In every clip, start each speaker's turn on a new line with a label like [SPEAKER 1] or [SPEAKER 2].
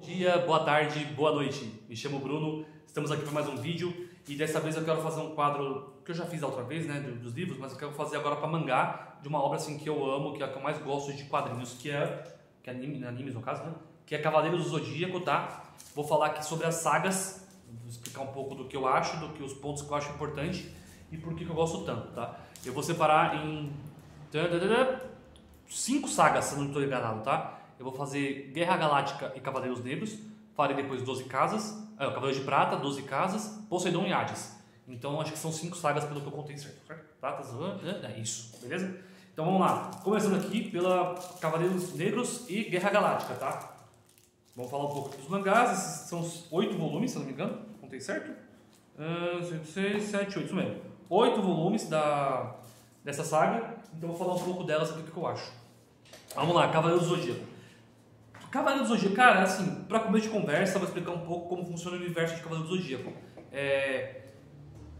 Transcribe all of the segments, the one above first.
[SPEAKER 1] Bom dia, boa tarde, boa noite. Me chamo Bruno, estamos aqui para mais um vídeo e dessa vez eu quero fazer um quadro que eu já fiz da outra vez, né, dos livros, mas eu quero fazer agora para mangá, de uma obra assim que eu amo, que é a que eu mais gosto de quadrinhos, que é animes no caso, né, que é Cavaleiros do Zodíaco, tá? Vou falar aqui sobre as sagas, vou explicar um pouco do que eu acho, os pontos que eu acho importante e por que eu gosto tanto, tá? Eu vou separar em 5 sagas, se eu não estou enganado, tá? Eu vou fazer Guerra Galáctica e Cavaleiros Negros, farei depois 12 casas, Cavaleiros de Prata, 12 casas, Poseidon e Hades. Então acho que são 5 sagas pelo que eu contei certo? Tá? É isso, beleza? Então vamos lá, começando aqui pela Cavaleiros Negros e Guerra Galáctica, tá? Vamos falar um pouco dos mangás, esses são 8 volumes, se eu não me engano, contei certo? 6, 7, 8, isso mesmo. 8 volumes dessa saga, então vou falar um pouco delas aqui, o que eu acho. Vamos lá, Cavaleiros do Zodíaco. Cavaleiros do Zodíaco, cara, assim, para começo de conversa, eu vou explicar um pouco como funciona o universo de Cavaleiros do Zodíaco.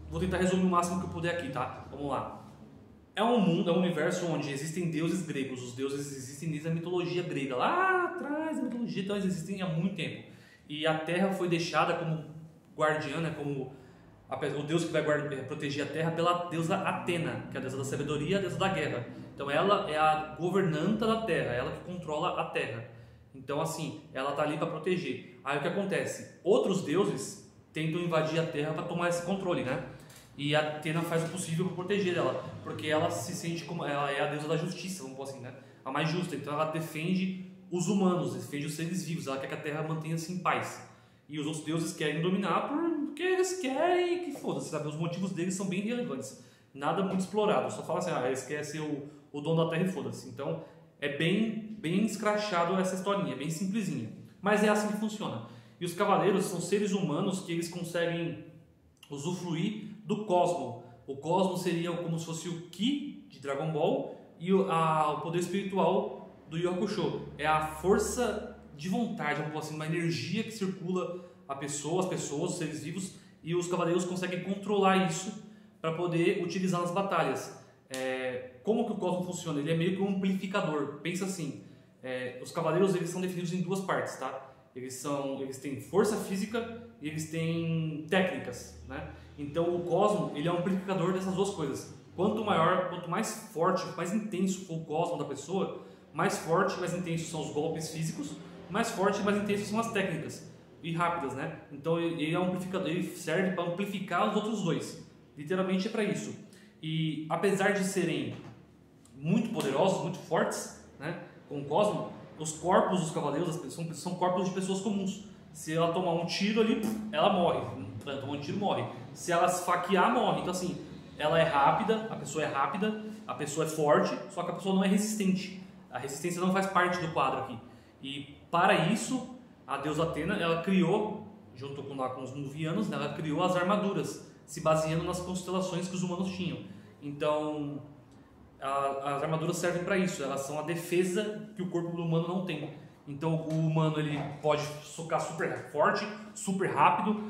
[SPEAKER 1] Vou tentar resumir o máximo que eu puder aqui, tá? Vamos lá. É um mundo, é um universo onde existem deuses gregos. Os deuses existem desde a mitologia grega. Lá atrás, a mitologia, então eles existem há muito tempo. E a Terra foi deixada como guardiã, né, como o deus que vai proteger a Terra pela deusa Atena, que é a deusa da sabedoria, a deusa da guerra. Então ela é a governanta da Terra, ela que controla a Terra. Então, assim, ela tá ali para proteger. Aí o que acontece? Outros deuses tentam invadir a Terra para tomar esse controle, né? E a Atena faz o possível para proteger ela, porque ela se sente como ela é a deusa da justiça, vamos dizer assim, né? A mais justa. Então ela defende os humanos, defende os seres vivos. Ela quer que a Terra mantenha-se em paz. E os outros deuses querem dominar porque eles querem que foda-se, sabe? Os motivos deles são bem relevantes. Nada muito explorado. Só fala assim, eles querem ser o dono da Terra e foda-se. Então é bem escrachado essa historinha, bem simplesinha. Mas é assim que funciona. E os cavaleiros são seres humanos que eles conseguem usufruir do cosmo. O cosmo seria como se fosse o Ki de Dragon Ball e o poder espiritual do Yu Hakusho. É a força de vontade, assim, uma energia que circula as pessoas, os seres vivos, e os cavaleiros conseguem controlar isso para poder utilizar nas batalhas. Como que o cosmo funciona? Ele é meio que um amplificador. Pensa assim, os cavaleiros eles são definidos em duas partes, tá? Eles têm força física e eles têm técnicas, né? Então o cosmo ele é um amplificador dessas duas coisas. Quanto mais forte, mais intenso for o cosmo da pessoa, mais forte, mais intenso são os golpes físicos, mais forte e mais intenso são as técnicas e rápidas, né? Então ele é um amplificador, ele serve para amplificar os outros dois. Literalmente é para isso. E apesar de serem muito poderosos, muito fortes, né, com o cosmo, os corpos dos cavaleiros são corpos de pessoas comuns. Se ela tomar um tiro ali, ela morre. Tomar um tiro, morre. Se ela esfaquear, morre. Então assim, ela é rápida, a pessoa é forte, só que a pessoa não é resistente. A resistência não faz parte do quadro aqui. E para isso, a deusa Atena, ela criou, junto com os Nuvianos, né, ela criou as armaduras, se baseando nas constelações que os humanos tinham. Então, as armaduras servem para isso, elas são a defesa que o corpo do humano não tem. Então, o humano ele pode socar super forte, super rápido,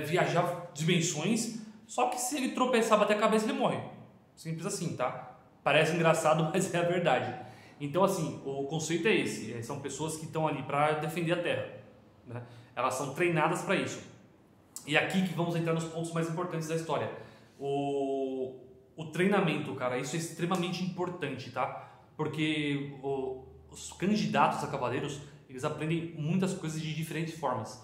[SPEAKER 1] viajar dimensões, só que se ele tropeçar, bater a cabeça, ele morre. Simples assim, tá? Parece engraçado, mas é a verdade. Então, assim, o conceito é esse, são pessoas que estão ali para defender a Terra, né? Elas são treinadas para isso. E aqui que vamos entrar nos pontos mais importantes da história. O treinamento, cara, isso é extremamente importante, tá? Porque os candidatos a cavaleiros, eles aprendem muitas coisas de diferentes formas.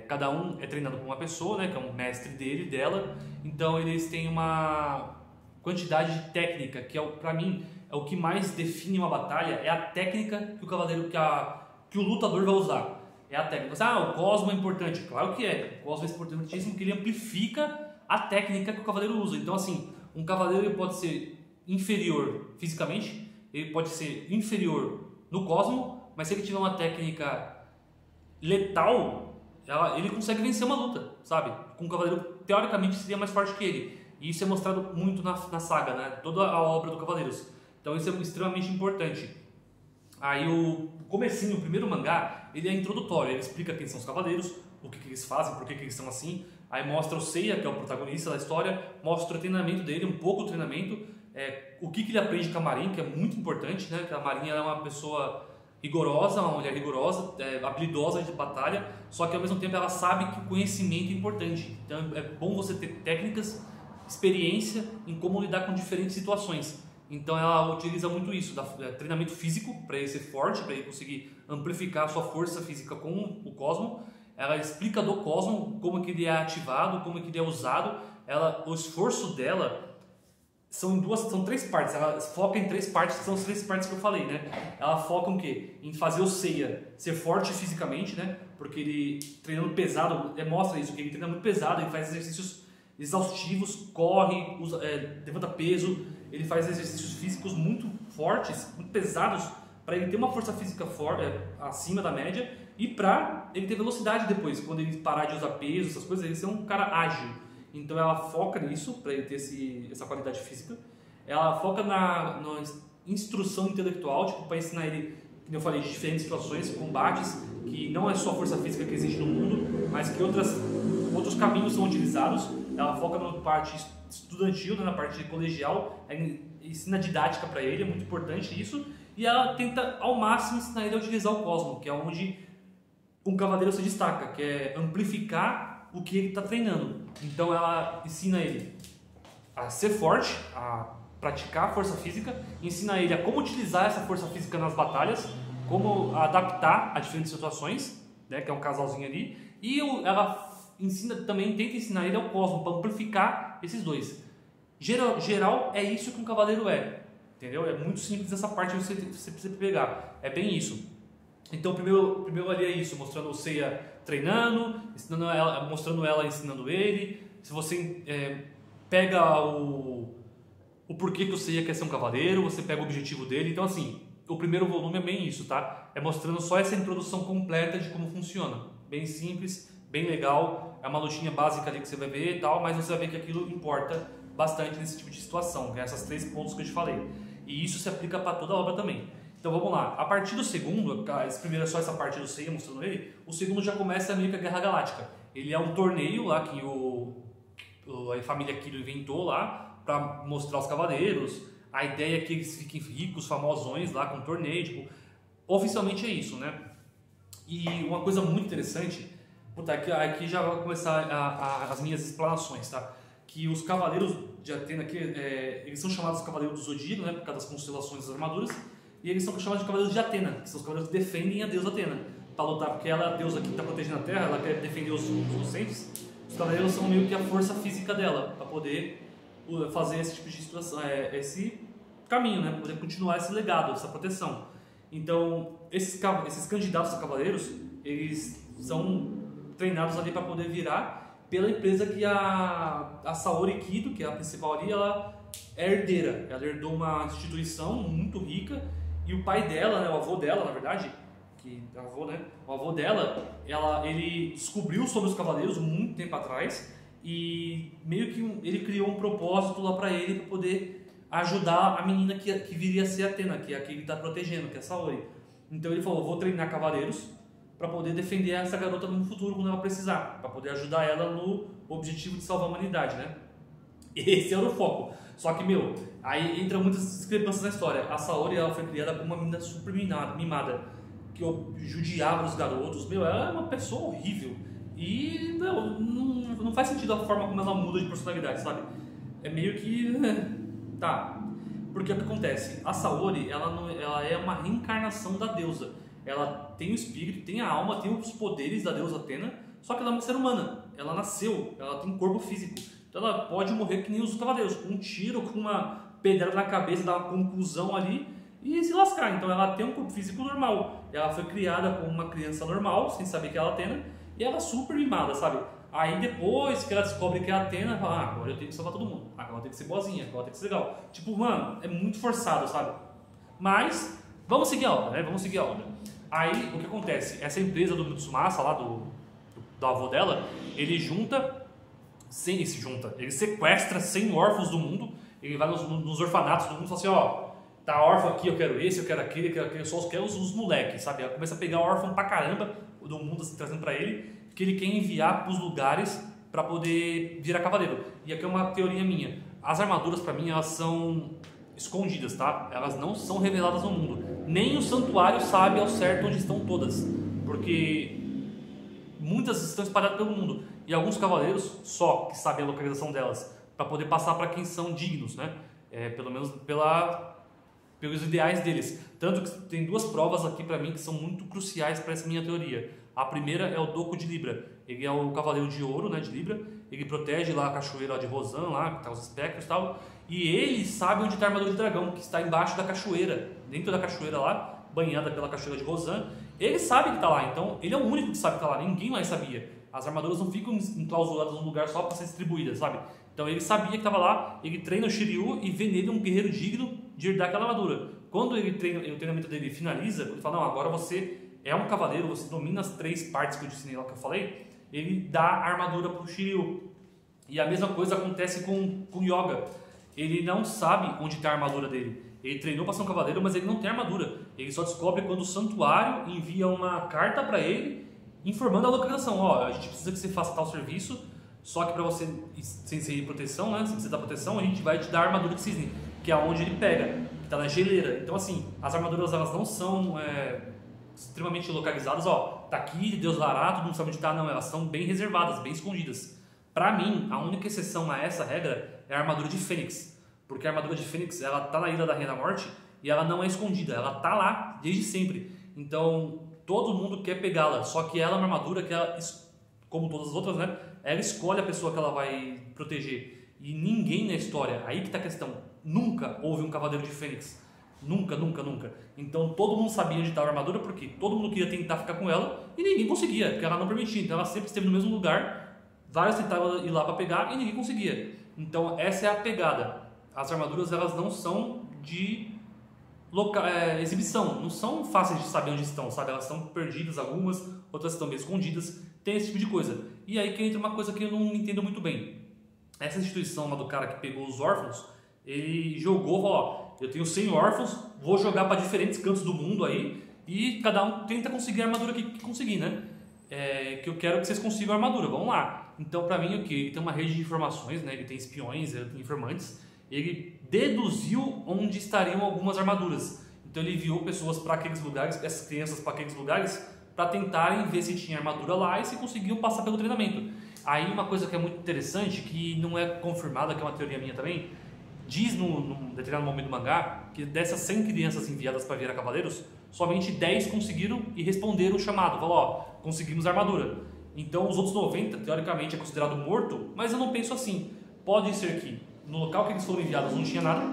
[SPEAKER 1] Cada um é treinado por uma pessoa, né, que é um mestre dela. Então eles têm uma quantidade de técnica, que para mim é o que mais define uma batalha, é a técnica que o cavaleiro, que o lutador vai usar. É a técnica. O cosmo é importante. Claro que é. O cosmo é importantíssimo porque ele amplifica a técnica que o cavaleiro usa. Então, assim, um cavaleiro ele pode ser inferior fisicamente, ele pode ser inferior no cosmo, mas se ele tiver uma técnica letal, ele consegue vencer uma luta, sabe? Com um cavaleiro, teoricamente, seria mais forte que ele. E isso é mostrado muito na saga, né? Toda a obra do Cavaleiros. Então isso é extremamente importante. Aí o comecinho, o primeiro mangá, ele é introdutório, ele explica quem são os cavaleiros, o que eles fazem, por que eles são assim. Aí mostra o Seiya, que é o protagonista da história, mostra o treinamento dele, um pouco do treinamento, o que ele aprende com a Marin, que é muito importante, né? Que a Marin é uma pessoa rigorosa, uma mulher rigorosa, habilidosa de batalha, só que ao mesmo tempo ela sabe que o conhecimento é importante. Então é bom você ter técnicas, experiência em como lidar com diferentes situações. Então ela utiliza muito isso, treinamento físico para ele ser forte, para ele conseguir amplificar a sua força física com o Cosmo. Ela explica do Cosmo como que ele é ativado, como que ele é usado. O esforço dela são três partes. Ela foca em três partes, que são as três partes que eu falei, né? Ela foca em quê? Em fazer o Seiya ser forte fisicamente, né? Porque ele treinando pesado, mostra isso, que ele treina muito pesado, ele faz exercícios exaustivos, corre, levanta peso, ele faz exercícios físicos muito fortes, muito pesados, para ele ter uma força física forte, acima da média, e para ele ter velocidade depois, quando ele parar de usar peso, essas coisas, ele ser um cara ágil. Então ela foca nisso, para ele ter essa qualidade física. Ela foca na instrução intelectual, tipo, para ensinar ele, como eu falei, de diferentes situações, combates, que não é só a força física que existe no mundo, mas que outros caminhos são utilizados. Ela foca na parte estudantil, né, na parte colegial, ensina didática para ele, é muito importante isso. E ela tenta ao máximo ensinar ele a utilizar o Cosmo, que é onde um cavaleiro se destaca, que é amplificar o que ele está treinando. Então ela ensina ele a ser forte, a praticar a força física, ensina ele a como utilizar essa força física nas batalhas, como adaptar a diferentes situações, né, que é um casalzinho ali, e ela tenta ensinar ele ao Cosmo, para amplificar esses dois. Geral é isso que um cavaleiro é, entendeu? É muito simples essa parte que você precisa pegar, é bem isso. Então primeiro ali é isso, mostrando o Seiya treinando, mostrando ela ensinando ele. Se você pega o porquê que o Seiya quer ser um cavaleiro, você pega o objetivo dele. Então assim, o primeiro volume é bem isso, tá? É mostrando só essa introdução completa de como funciona, bem simples, bem legal, é uma lutinha básica ali que você vai ver e tal, mas você vai ver que aquilo importa bastante nesse tipo de situação, que é esses 3 pontos que eu te falei. E isso se aplica para toda a obra também. Então vamos lá, a partir do segundo, esse primeiro é só essa parte do Seiya mostrando ele, o segundo já começa meio que a Guerra Galáctica. Ele é um torneio lá que a família Kilo inventou lá para mostrar os cavaleiros. A ideia é que eles fiquem ricos, famosões lá com o torneio, tipo, oficialmente é isso, né? E uma coisa muito interessante, aqui já vai começar as minhas explanações, tá? Que os cavaleiros de Atena aqui, eles são chamados cavaleiros do Zodíaco, né? Por causa das constelações das armaduras. E eles são chamados de cavaleiros de Atena, que são os cavaleiros que defendem a deusa Atena. Para lutar, porque ela é a deusa que está protegendo a Terra, ela quer defender os inocentes. Os cavaleiros são meio que a força física dela, para poder fazer esse tipo de situação, esse caminho, né? Para poder continuar esse legado, essa proteção. Então, esses candidatos a cavaleiros, eles são treinados ali para poder virar pela empresa que a Saori Kido, que é a principal ali, ela é herdeira. Ela herdou uma instituição muito rica e o pai dela, né, o avô dela, na verdade, o avô dela, ele descobriu sobre os cavaleiros muito tempo atrás e meio que ele criou um propósito lá para ele, para poder ajudar a menina que viria a ser Atena, que é a que ele está protegendo, que é a Saori. Então ele falou, vou treinar cavaleiros para poder defender essa garota no futuro quando ela precisar, para poder ajudar ela no objetivo de salvar a humanidade, né? Esse era o foco. Só que, aí entra muitas discrepâncias na história. A Saori, ela foi criada como uma menina super mimada, que judiava os garotos. Ela é uma pessoa horrível. E, não faz sentido a forma como ela muda de personalidade, sabe? É meio que... tá. Porque o que acontece? A Saori, ela é uma reencarnação da deusa. Ela tem o espírito, tem a alma, tem os poderes da deusa Atena, só que ela é uma ser humana. Ela nasceu, ela tem um corpo físico. Então ela pode morrer que nem os cavaleiros, com um tiro, com uma pedrada na cabeça, dar uma conclusão ali e se lascar. Então ela tem um corpo físico normal. Ela foi criada como uma criança normal, sem saber que ela é Atena, e ela é super mimada, sabe? Aí depois que ela descobre que é a Atena, ela fala, agora eu tenho que salvar todo mundo, agora eu tenho que ser boazinha, agora eu tenho que ser legal. Tipo, mano, é muito forçado, sabe? Mas, vamos seguir a obra, né? Vamos seguir a obra. Aí, o que acontece? Essa empresa do Mitsumasa, lá do avô dela, ele sequestra 100 órfãos do mundo, ele vai nos orfanatos do mundo e fala assim, ó, tá órfão aqui, eu quero esse, eu quero aquele, eu só quero os moleques, sabe? Ela começa a pegar órfão pra caramba do mundo, assim, trazendo pra ele, que ele quer enviar pros lugares pra poder virar cavaleiro. E aqui é uma teoria minha. As armaduras, pra mim, elas são escondidas, tá? Elas não são reveladas no mundo. Nem o santuário sabe ao certo onde estão todas, porque muitas estão espalhadas pelo mundo e alguns cavaleiros só que sabem a localização delas para poder passar para quem são dignos, né? Pelo menos pelos ideais deles. Tanto que tem duas provas aqui para mim que são muito cruciais para essa minha teoria. A primeira é o Doco de Libra. Ele é o cavaleiro de ouro, né, de Libra. Ele protege lá a cachoeira lá de Rosan, lá que tá os espectros e tal. E ele sabe onde está a armadura de dragão, que está embaixo da cachoeira, dentro da cachoeira lá, banhada pela cachoeira de Rosan. Ele sabe que está lá, então ele é o único que sabe que está lá, ninguém mais sabia. As armaduras não ficam enclausuradas num lugar só para ser distribuídas, sabe? Então ele sabia que estava lá, ele treina o Shiryu e vê nele um guerreiro digno de herdar aquela armadura. Quando ele treina, o treinamento dele finaliza, ele fala, não, agora você é um cavaleiro, você domina as 3 partes que eu disse lá que eu falei, ele dá a armadura para o Shiryu. E a mesma coisa acontece com o Yoga. Ele não sabe onde está a armadura dele. Ele treinou para ser um cavaleiro, mas ele não tem armadura. Ele só descobre quando o santuário envia uma carta para ele informando a localização. Ó, a gente precisa que você faça tal serviço, só que para você, sem ser proteção, né? Se você dá proteção, a gente vai te dar a armadura de cisne, que é onde ele pega, que está na geleira. Então assim, as armaduras elas não são extremamente localizadas. Ó, tá aqui, Deus dará, todo mundo sabe onde está. Não, elas são bem reservadas, bem escondidas. Para mim, a única exceção a essa regra é a armadura de Fênix. Porque a armadura de Fênix, ela tá na Ilha da Rainha da Morte e ela não é escondida, ela tá lá desde sempre. Então, todo mundo quer pegá-la, só que ela é uma armadura que ela, como todas as outras, né? Ela escolhe a pessoa que ela vai proteger. E ninguém na história, aí que tá a questão, nunca houve um cavaleiro de Fênix. Nunca, nunca, nunca. Então, todo mundo sabia onde estava a armadura, porque todo mundo queria tentar ficar com ela e ninguém conseguia, porque ela não permitia. Então, ela sempre esteve no mesmo lugar, vários tentavam ir lá para pegar e ninguém conseguia. Então, essa é a pegada. As armaduras elas não são de exibição, não são fáceis de saber onde estão, sabe? Elas estão perdidas algumas, outras estão bem escondidas, tem esse tipo de coisa. E aí que entra uma coisa que eu não entendo muito bem. Essa instituição lá do cara que pegou os órfãos, ele jogou, falou, ó, eu tenho 100 órfãos, vou jogar para diferentes cantos do mundo aí e cada um tenta conseguir a armadura que conseguir, né? Que eu quero que vocês consigam a armadura, vamos lá. Então, pra mim, o que? Ele tem uma rede de informações, né? Ele tem espiões, ele tem informantes. Ele deduziu onde estariam algumas armaduras. Então ele enviou pessoas para aqueles lugares, essas crianças para aqueles lugares, para tentarem ver se tinha armadura lá e se conseguiam passar pelo treinamento. Aí uma coisa que é muito interessante, que não é confirmada, que é uma teoria minha também, diz num determinado momento do mangá, que dessas 100 crianças enviadas para virar cavaleiros, somente 10 conseguiram e responderam o chamado. Falou, ó, conseguimos a armadura. Então os outros 90, teoricamente, é considerado morto, mas eu não penso assim. Pode ser que no local que eles foram enviados não tinha nada,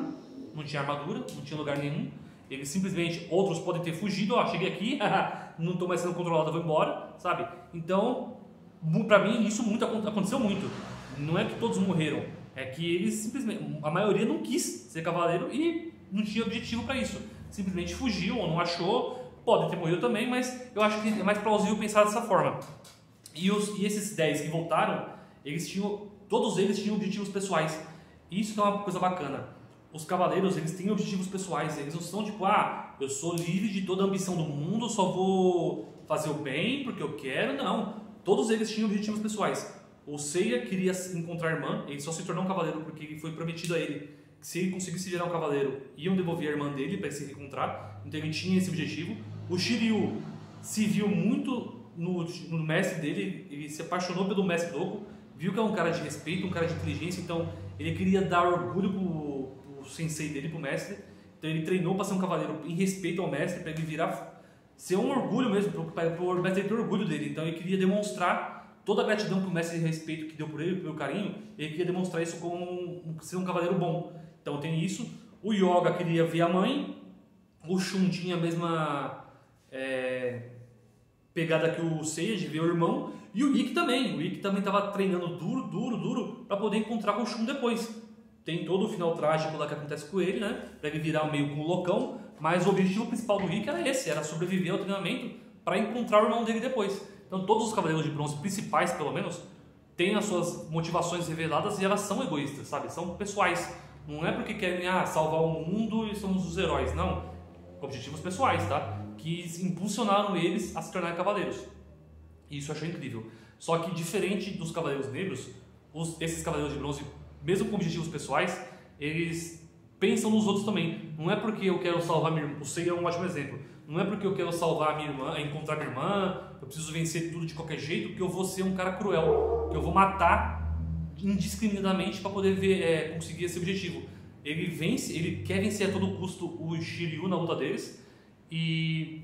[SPEAKER 1] não tinha armadura, não tinha lugar nenhum. Eles simplesmente, outros podem ter fugido, ó, cheguei aqui, não estou mais sendo controlado, vou embora, sabe? Então, pra mim, isso aconteceu muito. Não é que todos morreram, é que eles simplesmente, a maioria não quis ser cavaleiro e não tinha objetivo para isso. Simplesmente fugiu ou não achou, podem ter morrido também, mas eu acho que é mais plausível pensar dessa forma. E esses 10 que voltaram, todos eles tinham objetivos pessoais. Isso que é uma coisa bacana. Os cavaleiros, eles têm objetivos pessoais. Eles não são tipo, eu sou livre de toda a ambição do mundo, só vou fazer o bem porque eu quero. Não. Todos eles tinham objetivos pessoais. O Seiya queria encontrar a irmã, ele só se tornou um cavaleiro porque foi prometido a ele que se ele conseguisse virar um cavaleiro, iam devolver a irmã dele para se reencontrar. Então ele tinha esse objetivo. O Shiryu se viu muito no mestre dele, ele se apaixonou pelo mestre Doku, viu que é um cara de respeito, um cara de inteligência, então ele queria dar orgulho pro sensei dele, pro mestre. Então ele treinou para ser um cavaleiro em respeito ao mestre, para ele ser um orgulho mesmo, pro mestre ter orgulho dele. Então ele queria demonstrar toda a gratidão pro mestre de respeito que deu por ele, pelo carinho. Ele queria demonstrar isso como ser um cavaleiro bom. Então tem isso. O Yoga queria ver a mãe. O Shun tinha a mesma pegada que o Seiya, de ver o irmão. E o Ikki também. O Ikki também estava treinando duro para poder encontrar com o Shun depois. Tem todo o final trágico lá que acontece com ele, né? Para ele virar meio com um loucão. Mas o objetivo principal do Ikki era esse, era sobreviver ao treinamento para encontrar o irmão dele depois. Então todos os Cavaleiros de Bronze principais, pelo menos, têm as suas motivações reveladas e elas são egoístas, sabe? São pessoais. Não é porque querem salvar o mundo e somos os heróis, não. Objetivos pessoais, tá? Que impulsionaram eles a se tornarem cavaleiros. E isso eu achei incrível. Só que diferente dos Cavaleiros Negros, esses Cavaleiros de Bronze, mesmo com objetivos pessoais, eles pensam nos outros também. Não é porque eu quero salvar minha irmã, o Seiya é um ótimo exemplo. Não é porque eu quero salvar a minha irmã, encontrar minha irmã, eu preciso vencer tudo de qualquer jeito, que eu vou ser um cara cruel, que eu vou matar indiscriminadamente para poder ver, conseguir esse objetivo. Ele vence, ele quer vencer a todo custo o Shiryu na luta deles, e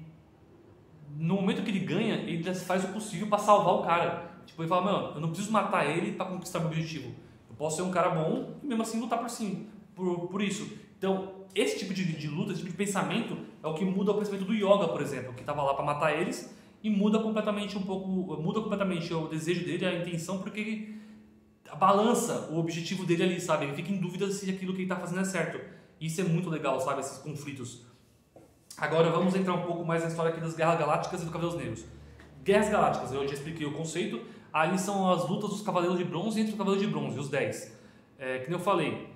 [SPEAKER 1] no momento que ele ganha, ele já faz o possível para salvar o cara. Tipo, ele fala, mano, eu não preciso matar ele para conquistar meu objetivo. Eu posso ser um cara bom e mesmo assim lutar por cima, por isso. Então, esse tipo de luta, esse tipo de pensamento é o que muda o pensamento do Yoga, por exemplo, que estava lá para matar eles, e muda completamente o desejo dele, a intenção, porque ele balança o objetivo dele ali, sabe? Ele fica em dúvida se aquilo que ele está fazendo é certo. Isso é muito legal, sabe? Esses conflitos. Agora vamos entrar um pouco mais na história aqui das Guerras Galácticas e do Cavaleiros Negros. Guerras Galácticas, eu já expliquei o conceito. Ali são as lutas dos Cavaleiros de Bronze entre os Cavaleiros de Bronze, os 10. Que nem eu falei,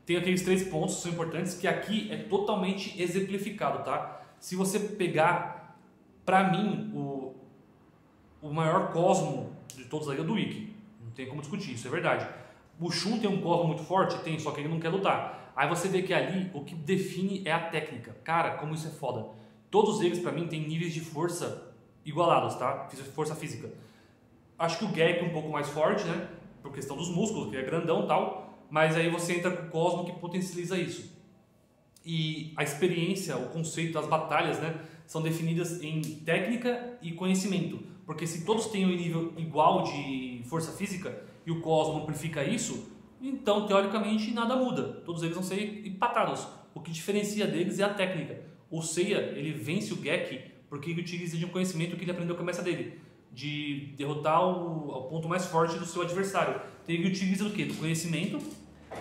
[SPEAKER 1] tem aqueles 3 pontos que são importantes, que aqui é totalmente exemplificado, tá? Se você pegar, pra mim, o maior cosmo de todos aí é o do Ikki. Não tem como discutir, isso é verdade. O Shun tem um cosmo muito forte? Tem, só que ele não quer lutar. Aí você vê que ali o que define é a técnica. Cara, como isso é foda. Todos eles, pra mim, têm níveis de força igualados, tá? Força física. Acho que o Gek é um pouco mais forte, né? Por questão dos músculos, que é grandão e tal. Mas aí você entra com o Cosmo que potencializa isso. E a experiência, o conceito das batalhas, né? São definidas em técnica e conhecimento. Porque se todos têm um nível igual de força física e o Cosmo amplifica isso, então, teoricamente, nada muda. Todos eles vão ser empatados. O que diferencia deles é a técnica. O Seiya, ele vence o Gek porque ele utiliza de um conhecimento que ele aprendeu com a mestra dele, de derrotar o ponto mais forte do seu adversário. Então, ele utiliza do quê? Do conhecimento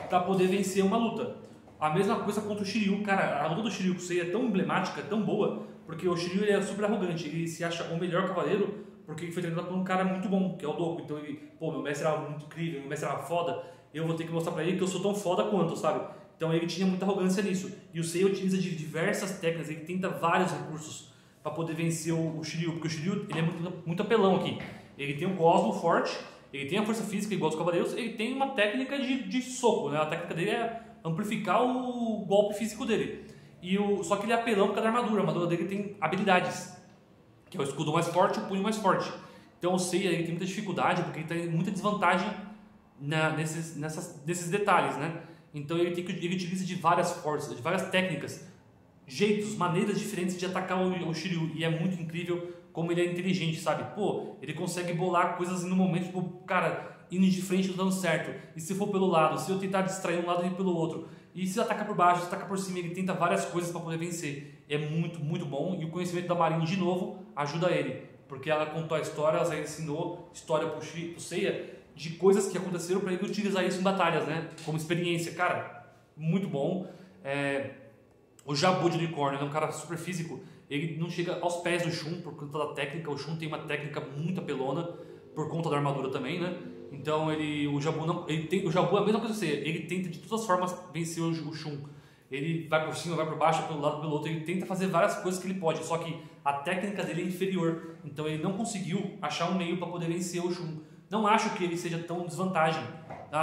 [SPEAKER 1] para poder vencer uma luta. A mesma coisa contra o Shiryu. Cara, a luta do Shiryu com o Seiya é tão emblemática, tão boa, porque o Shiryu ele é super arrogante. Ele se acha o melhor cavaleiro porque ele foi treinado por um cara muito bom, que é o Doku. Então, ele, meu mestre era muito incrível, meu mestre era foda, eu vou ter que mostrar pra ele que eu sou tão foda quanto, sabe? Então ele tinha muita arrogância nisso. E o Seiya utiliza de diversas técnicas, ele tenta vários recursos para poder vencer o Shiryu, porque o Shiryu ele é muito apelão aqui. Ele tem um cosmo forte, ele tem a força física igual aos cavaleiros, ele tem uma técnica de soco, né? A técnica dele é amplificar o golpe físico dele. Só que ele é apelão por causa da armadura. A armadura dele tem habilidades, que é o escudo mais forte e o punho mais forte. Então o Seiya ele tem muita dificuldade, porque ele tem muita desvantagem nesses detalhes, né? Então ele utiliza de várias forças, de várias técnicas, jeitos, maneiras diferentes de atacar o Shiryu, e é muito incrível como ele é inteligente, sabe? Pô, ele consegue bolar coisas no momento, tipo, cara, indo de frente dando certo, e se for pelo lado, se eu tentar distrair um lado e pelo outro, e se atacar por baixo, se atacar por cima, ele tenta várias coisas para poder vencer. É muito, muito bom, e o conhecimento da Marine, de novo, ajuda ele, porque ela contou a história, ela ensinou história pro Seiya, de coisas que aconteceram para ele utilizar isso em batalhas, né? Como experiência, cara, muito bom. O Jabu de Unicórnio é um cara super físico, ele não chega aos pés do Shun por conta da técnica. O Shun tem uma técnica muito apelona por conta da armadura também, né? Então o Jabu é a mesma coisa que você, ele tenta de todas as formas vencer o Shun. Ele vai por cima, vai por baixo, pelo lado, pelo outro, ele tenta fazer várias coisas que ele pode, só que a técnica dele é inferior, então ele não conseguiu achar um meio para poder vencer o Shun. Não acho que ele seja tão desvantagem,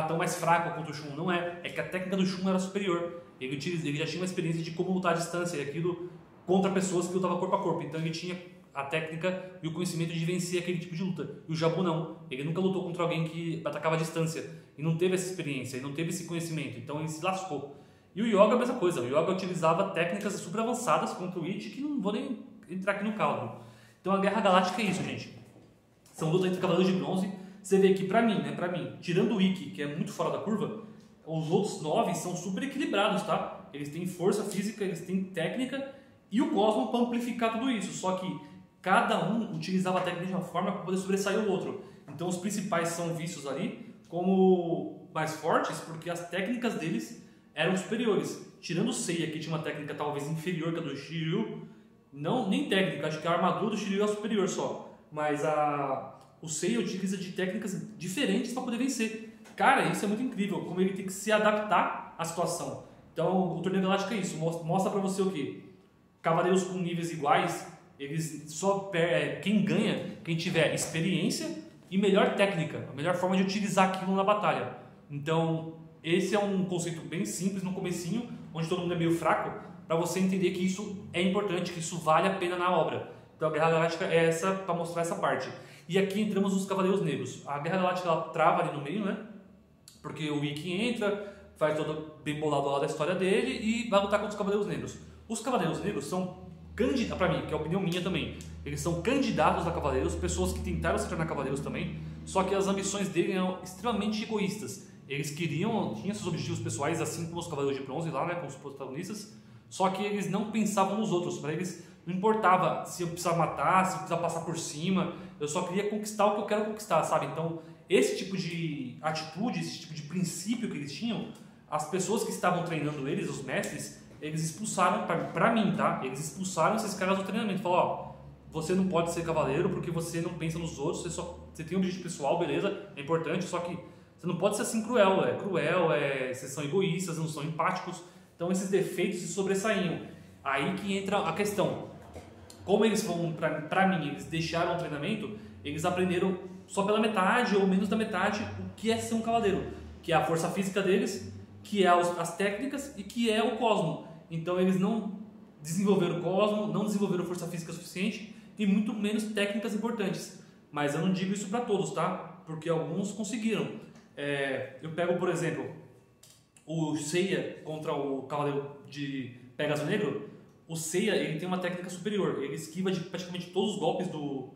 [SPEAKER 1] tão mais fraco quanto o Shun, não é. É que a técnica do Shun era superior. Ele já tinha uma experiência de como lutar à distância e aquilo contra pessoas que lutavam corpo a corpo. Então ele tinha a técnica e o conhecimento de vencer aquele tipo de luta. E o Jabu não. Ele nunca lutou contra alguém que atacava à distância e não teve essa experiência, e não teve esse conhecimento. Então ele se lascou. E o Yoga é a mesma coisa. O Yoga utilizava técnicas super avançadas contra o Ichi, que não vou nem entrar aqui no cálculo. Então a Guerra Galáctica é isso, gente. São lutas entre Cavaleiros de Bronze. Você vê que pra mim, tirando o Ikki, que é muito fora da curva, os outros 9 são super equilibrados, tá? Eles têm força física, eles têm técnica e o Cosmo para amplificar tudo isso. Só que cada um utilizava a técnica de uma forma para poder sobressair o outro. Então os principais são vistos ali como mais fortes porque as técnicas deles eram superiores. Tirando o Seiya, que tinha uma técnica talvez inferior que a do Shiryu, nem técnica, acho que a armadura do Shiryu é superior só, mas o Seiya utiliza de técnicas diferentes para poder vencer. Cara, isso é muito incrível, como ele tem que se adaptar à situação. Então, o Torneio Galáctico é isso, mostra para você o quê? Cavaleiros com níveis iguais, eles quem ganha, quem tiver experiência e melhor técnica, a melhor forma de utilizar aquilo na batalha. Então, esse é um conceito bem simples no comecinho, onde todo mundo é meio fraco, para você entender que isso é importante, que isso vale a pena na obra. Então a Guerra Galáctica é essa, para mostrar essa parte. E aqui entramos nos Cavaleiros Negros. A Guerra Galáctica ela trava ali no meio, né? Porque o Ikki entra, faz todo bem bolado lá da história dele e vai lutar contra os Cavaleiros Negros. Os Cavaleiros Negros são candidatos, para mim, que é a opinião minha também, eles são candidatos a Cavaleiros, pessoas que tentaram se tornar Cavaleiros também, só que as ambições dele eram extremamente egoístas. Eles tinham seus objetivos pessoais, assim como os Cavaleiros de Bronze lá, né, com os protagonistas, só que eles não pensavam nos outros. Para eles não importava se eu precisar matar, se eu precisar passar por cima, eu só queria conquistar o que eu quero conquistar, sabe? Então, esse tipo de atitude, esse tipo de princípio que eles tinham, as pessoas que estavam treinando eles, os mestres, eles expulsaram, pra mim, tá? Eles expulsaram esses caras do treinamento. Falaram, ó, você não pode ser cavaleiro porque você não pensa nos outros, você tem um objetivo pessoal, beleza, é importante, só que você não pode ser assim cruel, vocês são egoístas, não são empáticos, então esses defeitos se sobressaíam. Aí que entra a questão. Como eles foram, pra mim, eles deixaram o treinamento, eles aprenderam só pela metade ou menos da metade o que é ser um cavaleiro, que é a força física deles, que é as técnicas e que é o cosmo. Então eles não desenvolveram o cosmo, não desenvolveram força física suficiente e muito menos técnicas importantes. Mas eu não digo isso para todos, tá? Porque alguns conseguiram. Eu pego, por exemplo, o Seiya contra o Cavaleiro de Pégaso Negro. O Seiya, ele tem uma técnica superior, ele esquiva de praticamente todos os golpes do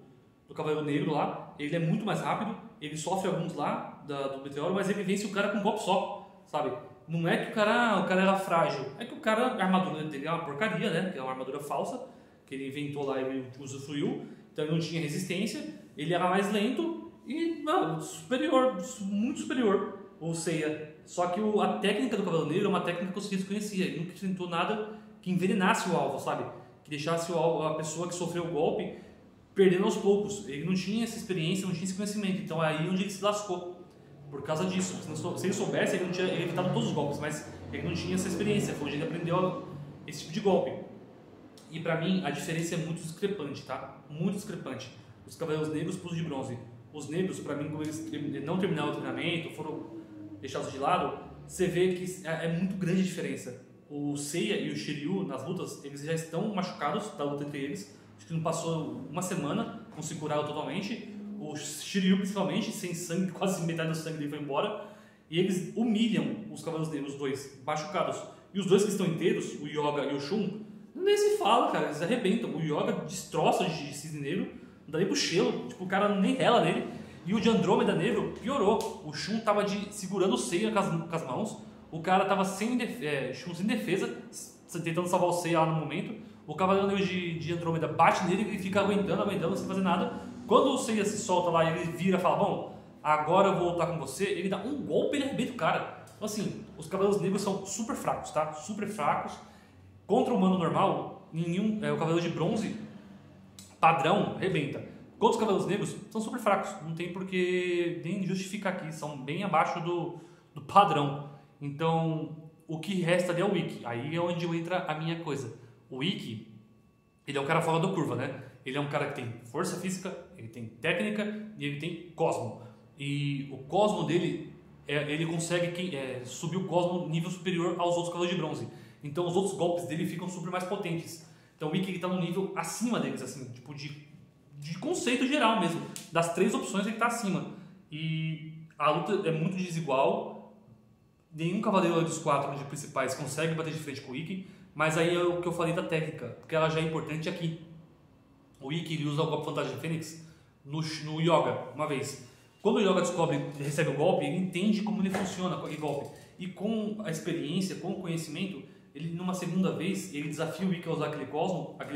[SPEAKER 1] Cavaleiro Negro lá, ele é muito mais rápido, ele sofre alguns lá do meteoro, mas ele vence o cara com um golpe só, sabe? Não é que o cara era frágil, é que a armadura dele é uma porcaria, né? Que é uma armadura falsa, que ele inventou lá e ele usufruiu, então ele não tinha resistência, ele era mais lento e superior, muito superior o Seiya. Só que a técnica do Cavaleiro Negro é uma técnica que o Seiya desconhecia, ele nunca tentou nada que envenenasse o alvo, sabe? Que deixasse a pessoa que sofreu o golpe perdendo aos poucos. Ele não tinha essa experiência, não tinha esse conhecimento, então é aí onde ele se lascou por causa disso. Se ele soubesse, ele não tinha evitado todos os golpes, mas ele não tinha essa experiência, foi onde ele aprendeu esse tipo de golpe. E pra mim a diferença é muito discrepante, tá? Muito discrepante. Os Cavaleiros Negros para os de Bronze. Os negros, pra mim, quando eles não terminaram o treinamento, foram deixados de lado, você vê que é muito grande a diferença. O Seiya e o Shiryu, nas lutas, eles já estão machucados da luta entre eles. Acho que não passou uma semana, não se curaram totalmente. O Shiryu, principalmente, sem sangue, quase metade do sangue dele foi embora. E eles humilham os Cavaleiros Negros, os dois, machucados. E os dois que estão inteiros, o Yoga e o Shun, nem se fala, cara, eles arrebentam. O Yoga destroça de cisne negro, não dá nem pro Shelo, tipo, o cara nem rela nele. E o de Andrômeda Negro piorou. O Shun tava segurando o Seiya com as mãos. O cara tava sem defesa, tentando salvar o Seiya lá no momento. O Cavaleiro Negro de Andrômeda bate nele e ele fica aguentando, sem fazer nada. Quando o Seiya se solta lá e ele vira e fala, bom, agora eu vou lutar com você, ele dá um golpe e ele arrebenta o cara. Então assim, os Cavaleiros Negros são super fracos, tá? Super fracos. Contra o humano normal, o Cavaleiro de Bronze, padrão, arrebenta. Contra os Cavaleiros Negros, são super fracos. Não tem por que nem justificar aqui, são bem abaixo do padrão. Então, o que resta ali é o Ikki. Aí é onde entra a minha coisa. O Ikki, ele é um cara fora da curva, né? Ele é um cara que tem força física, ele tem técnica e ele tem cosmo. E o cosmo dele, ele consegue subir o cosmo nível superior aos outros Cavaleiros de Bronze. Então os outros golpes dele ficam super mais potentes. Então o Ikki está num nível acima deles, assim, tipo de conceito geral mesmo. Das três opções ele está acima. E a luta é muito desigual. Nenhum cavaleiro dos quatro principais consegue bater de frente com o Ikki. Mas aí é o que eu falei da técnica, porque ela já é importante aqui. O Ikki ele usa o golpe Fantasma Fênix no Yoga, uma vez. Quando o Yoga recebe o golpe, ele entende como ele funciona com aquele golpe. E com a experiência, com o conhecimento, ele numa segunda vez, ele desafia o Ikki a usar aquele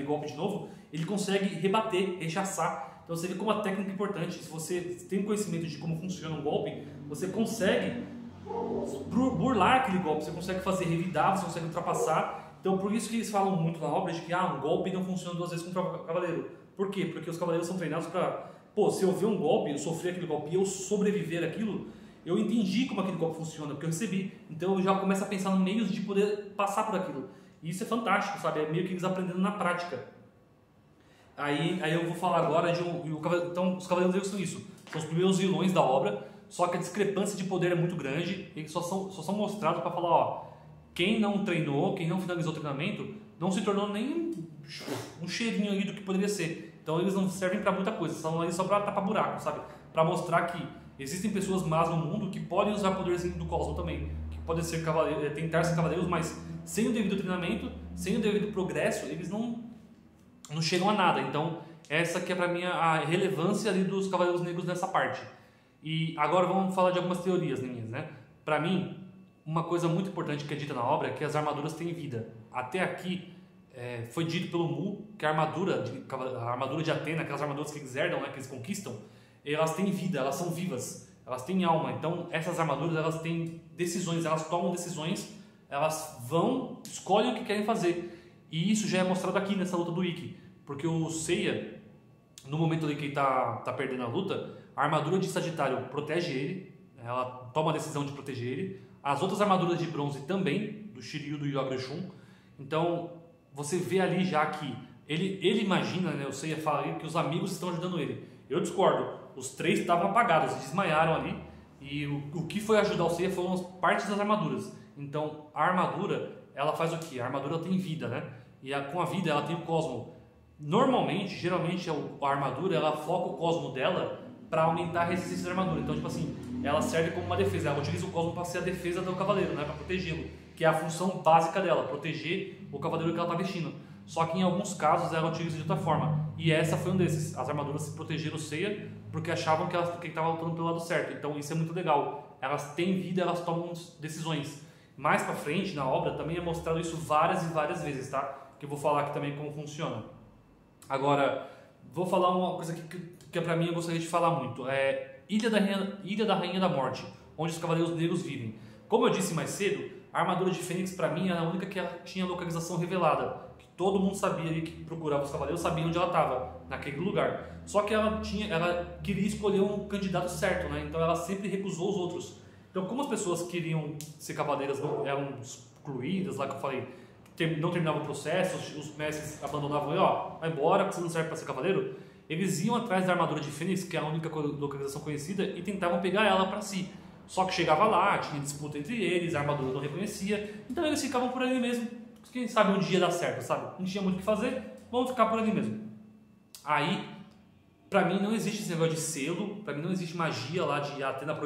[SPEAKER 1] golpe de novo, ele consegue rebater, rechaçar. Então você vê como a técnica é importante. Se você tem conhecimento de como funciona um golpe, você consegue burlar aquele golpe, você consegue fazer revidar, você consegue ultrapassar. Então por isso que eles falam muito na obra de que um golpe não funciona duas vezes contra o cavaleiro. Por quê? Porque os cavaleiros são treinados para, se eu ver um golpe, eu sofrer aquele golpe e eu sobreviver aquilo, eu entendi como aquele golpe funciona, porque eu recebi. Então eu já começo a pensar no meios de poder passar por aquilo. E isso é fantástico, sabe? É meio que eles aprendendo na prática. Aí eu vou falar agora então os Cavaleiros Negros são isso. São os primeiros vilões da obra. só que a discrepância de poder é muito grande, eles só são mostrados para falar, ó, quem não treinou, quem não finalizou o treinamento, não se tornou nem um cheirinho ali do que poderia ser. Então eles não servem para muita coisa, são ali só para tapar buraco, sabe? Para mostrar que existem pessoas más no mundo que podem usar o poderzinho do cosmo também, que podem ser tentar ser cavaleiros, mas sem o devido treinamento, sem o devido progresso, eles não chegam a nada. Então essa que é para mim a relevância ali dos Cavaleiros Negros nessa parte. E agora vamos falar de algumas teorias minhas, né? Para mim, uma coisa muito importante que é dita na obra é que as armaduras têm vida. Até aqui foi dito pelo Mu que a armadura de Atena, aquelas armaduras que eles herdam, né, que eles conquistam, elas têm vida, elas são vivas, elas têm alma. Então essas armaduras, elas têm decisões, elas tomam decisões, elas escolhem o que querem fazer. E isso já é mostrado aqui nessa luta do Ikki, porque o Seiya, no momento ali que ele tá perdendo a luta, a armadura de Sagitário protege ele, ela toma a decisão de proteger ele. As outras armaduras de bronze também, do Shiryu e do Yagyu-shun. Então você vê ali já que ele imagina, né, o Seiya fala ali que os amigos estão ajudando ele. Eu discordo, os 3 estavam apagados, desmaiaram ali, e o que foi ajudar o Seiya foram as partes das armaduras. Então a armadura, ela faz o quê? A armadura tem vida, né? E com a vida ela tem o cosmo. Normalmente, geralmente a armadura, ela foca o cosmo dela para aumentar a resistência da armadura. Então, tipo assim, ela serve como uma defesa. Ela utiliza o cosmo para ser a defesa do cavaleiro, né? Para protegê-lo, que é a função básica dela, proteger o cavaleiro que ela está vestindo. Só que em alguns casos ela utiliza de outra forma. E essa foi um desses. As armaduras se protegeram o Seiya porque achavam que estava lutando pelo lado certo. Então isso é muito legal. Elas têm vida, elas tomam decisões. Mais para frente na obra também é mostrado isso várias e várias vezes, tá? Que eu vou falar aqui também como funciona. Agora, vou falar uma coisa que para mim eu gostaria de falar muito. Ilha da Rainha da Morte, onde os Cavaleiros Negros vivem. Como eu disse mais cedo, a armadura de Fênix para mim era a única que tinha localização revelada. Que todo mundo sabia ali, que procurava os Cavaleiros, sabia onde ela estava, naquele lugar. Só que ela queria escolher um candidato certo, né? Então ela sempre recusou os outros. Então como as pessoas queriam ser cavaleiras, eram excluídas, lá que eu falei, não terminavam o processo, os mestres abandonavam ele, vai embora, porque você não serve para ser cavaleiro. Eles iam atrás da armadura de Fênix, que é a única localização conhecida, e tentavam pegar ela para si. Só que chegava lá, tinha disputa entre eles, a armadura não reconhecia, então eles ficavam por ali mesmo. Quem sabe um dia dá certo, sabe? Não tinha muito o que fazer, vamos ficar por ali mesmo. Aí, pra mim não existe esse negócio de selo, pra mim não existe magia lá de Atena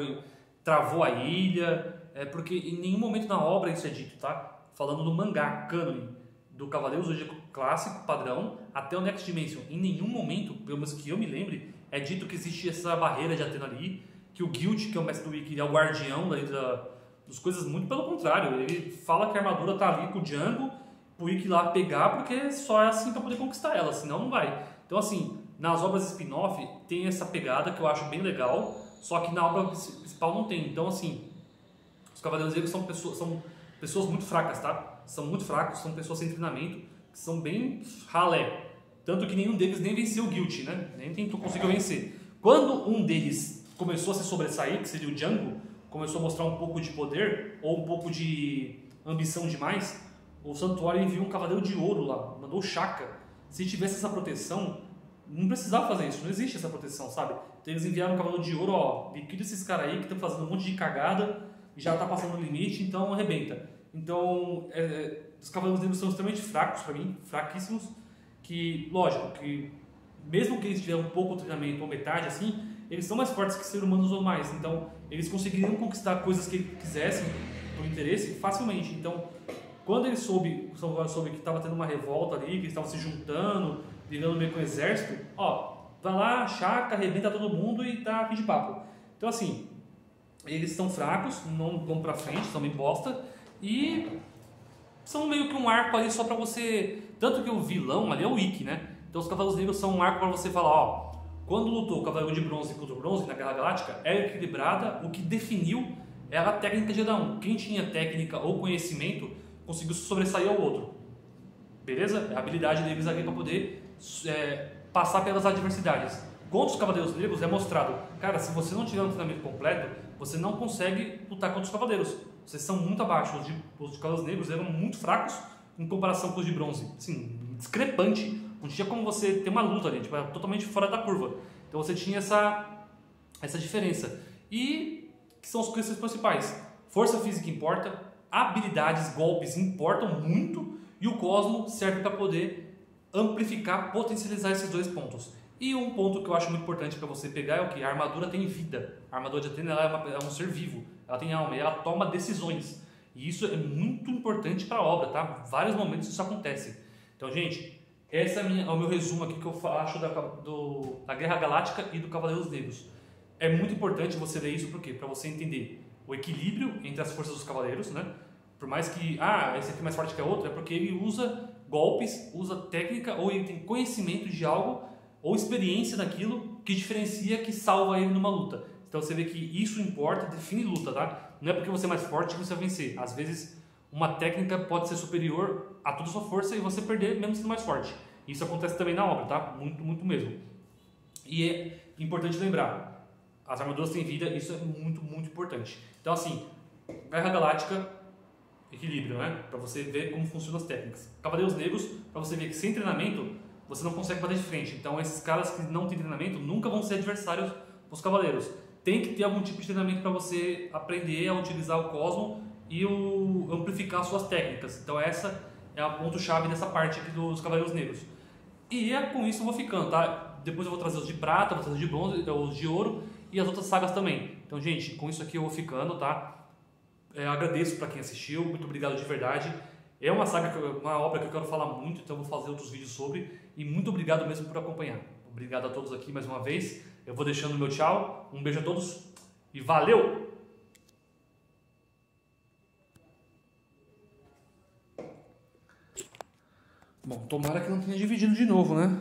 [SPEAKER 1] travou a ilha, porque em nenhum momento na obra isso é dito, tá? Falando do mangá, cânone, do Cavaleiro Zodíaco clássico, padrão, até o Next Dimension. Em nenhum momento, pelo menos que eu me lembre, é dito que existe essa barreira de Atena ali, que o Guild, que é o mestre do Ikki, é o guardião das coisas, muito pelo contrário. Ele fala que a armadura tá ali com o Django, pro Ikki lá pegar, porque só é assim para poder conquistar ela, senão não vai. Então assim, nas obras spin-off tem essa pegada que eu acho bem legal, só que na obra principal não tem. Então assim, os Cavaleiros Negros são pessoas muito fracas, tá? São muito fracos, são pessoas sem treinamento, que são bem ralé. Tanto que nenhum deles nem venceu o Guild, né? Nem conseguiu vencer. Quando um deles começou a se sobressair, que seria o Django, começou a mostrar um pouco de poder, ou um pouco de ambição demais, o Santuário enviou um Cavaleiro de Ouro lá, mandou o Shaka. Se tivesse essa proteção, não precisava fazer isso, não existe essa proteção, sabe? Então eles enviaram um Cavaleiro de Ouro, liquida esses caras aí que estão fazendo um monte de cagada, e já tá passando o limite, então arrebenta. Então, os Cavaleiros Negros são extremamente fracos para mim, fraquíssimos, que, lógico, que mesmo que eles tiverem um pouco de treinamento ou metade assim, eles são mais fortes que seres humanos normais, então eles conseguiriam conquistar coisas que eles quisessem por interesse facilmente. Então, quando ele soube que estava tendo uma revolta ali, que eles estavam se juntando, ligando meio com o exército, vai lá, Shaka, arrebenta todo mundo e tá aqui de papo. Então assim, eles estão fracos, não vão pra frente, são meio bosta, e são meio que um arco ali só pra você... Tanto que o vilão ali é o Ikki, né? Então os Cavaleiros Negros são um arco pra você falar, quando lutou o Cavaleiro de Bronze contra o Bronze na Guerra Galáctica, era equilibrada, o que definiu era a técnica de cada um. Quem tinha técnica ou conhecimento conseguiu sobressair ao outro. Beleza? É a habilidade deles ali pra poder passar pelas adversidades. Contra os Cavaleiros Negros é mostrado, cara, se você não tiver um treinamento completo, você não consegue lutar contra os Cavaleiros. Vocês são muito abaixo. Os Cavaleiros Negros eram muito fracos em comparação com os de Bronze. Assim, discrepante. Não tinha como você ter uma luta ali, tipo, era totalmente fora da curva. Então você tinha essa diferença. E que são os conhecimentos principais. Força física importa, habilidades, golpes importam muito e o Cosmo serve para poder amplificar, potencializar esses dois pontos. E um ponto que eu acho muito importante para você pegar é o que? A armadura tem vida. A armadura de Athena ela é um ser vivo, ela tem alma e ela toma decisões. E isso é muito importante para a obra, tá? Vários momentos isso acontece. Então, gente, esse é o meu resumo aqui que eu acho da Guerra Galáctica e do Cavaleiros Negros. É muito importante você ler isso, por quê? Para você entender o equilíbrio entre as forças dos cavaleiros, né? Por mais que, esse aqui é mais forte que a outra, é porque ele usa golpes, usa técnica, ou ele tem conhecimento de algo, ou experiência naquilo que diferencia, que salva ele numa luta. Então você vê que isso importa, define luta, tá? Não é porque você é mais forte que você vai vencer. Às vezes, uma técnica pode ser superior a toda a sua força e você perder mesmo sendo mais forte. Isso acontece também na obra, tá? Muito, muito mesmo. E é importante lembrar, as armaduras têm vida, isso é muito, muito importante. Então assim, Guerra Galáctica, equilíbrio, né? Para você ver como funcionam as técnicas. Cavaleiros Negros, para você ver que sem treinamento, você não consegue bater de frente. Então esses caras que não têm treinamento nunca vão ser adversários dos cavaleiros. Tem que ter algum tipo de treinamento para você aprender a utilizar o Cosmo e amplificar suas técnicas. Então essa é a ponto-chave dessa parte aqui dos Cavaleiros Negros. E com isso eu vou ficando, tá? Depois eu vou trazer os de prata, vou trazer os de bronze, os de ouro e as outras sagas também. Então, gente, com isso aqui eu vou ficando, tá? Agradeço para quem assistiu, muito obrigado de verdade. É uma saga, uma obra que eu quero falar muito, então eu vou fazer outros vídeos sobre. E muito obrigado mesmo por acompanhar. Obrigado a todos aqui mais uma vez. Eu vou deixando o meu tchau. Um beijo a todos e valeu! Bom, tomara que não tenha dividido de novo, né?